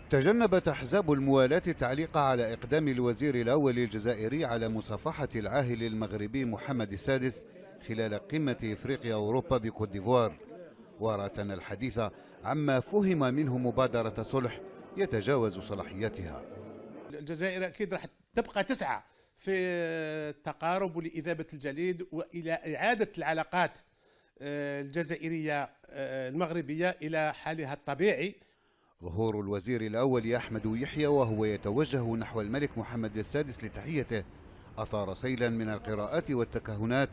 تجنبت أحزاب الموالاة التعليق على إقدام الوزير الأول الجزائري على مصافحة العاهل المغربي محمد السادس خلال قمة إفريقيا أوروبا بكوت ديفوار، وراتنا الحديث عما فهم منه مبادرة صلح يتجاوز صلاحيتها. الجزائر أكيد راح تبقى تسعى في التقارب ولإذابة الجليد وإلى إعادة العلاقات الجزائرية المغربية إلى حالها الطبيعي. ظهور الوزير الأول أحمد يحيى وهو يتوجه نحو الملك محمد السادس لتحيته أثار سيلا من القراءات والتكهنات،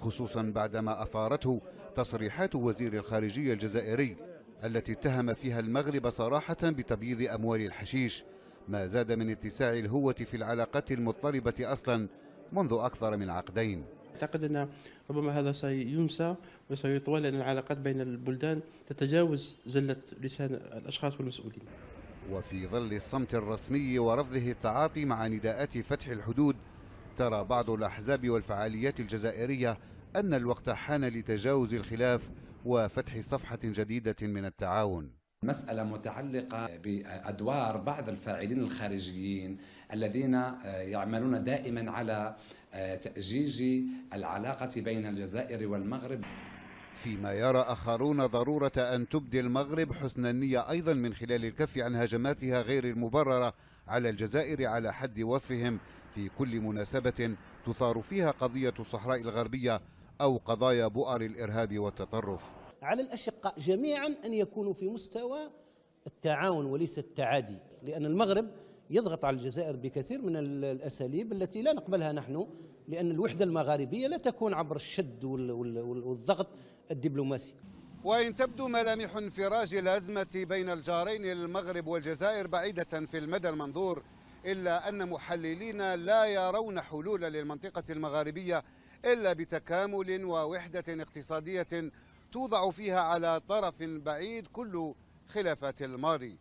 خصوصا بعدما أثارته تصريحات وزير الخارجية الجزائري التي اتهم فيها المغرب صراحة بتبييض أموال الحشيش، ما زاد من اتساع الهوة في العلاقات المضطربة أصلا منذ أكثر من عقدين. أعتقد أن ربما هذا سينسى وسيطول، لأن العلاقات بين البلدان تتجاوز زلة لسان الأشخاص والمسؤولين. وفي ظل الصمت الرسمي ورفضه التعاطي مع نداءات فتح الحدود، ترى بعض الأحزاب والفعاليات الجزائرية أن الوقت حان لتجاوز الخلاف وفتح صفحة جديدة من التعاون. مسألة متعلقة بأدوار بعض الفاعلين الخارجيين الذين يعملون دائما على تأجيج العلاقة بين الجزائر والمغرب، فيما يرى آخرون ضرورة أن تبدي المغرب حسن النية أيضا من خلال الكف عن هجماتها غير المبررة على الجزائر على حد وصفهم في كل مناسبة تثار فيها قضية الصحراء الغربية أو قضايا بؤر الإرهاب والتطرف. على الأشقاء جميعا أن يكونوا في مستوى التعاون وليس التعادي، لأن المغرب يضغط على الجزائر بكثير من الأساليب التي لا نقبلها نحن، لأن الوحدة المغاربية لا تكون عبر الشد والضغط الدبلوماسي. وإن تبدو ملامح انفراج الأزمة بين الجارين المغرب والجزائر بعيدة في المدى المنظور، إلا أن محللين لا يرون حلولا للمنطقة المغاربية إلا بتكامل ووحدة اقتصادية توضع فيها على طرف بعيد كل خلافات الماضي.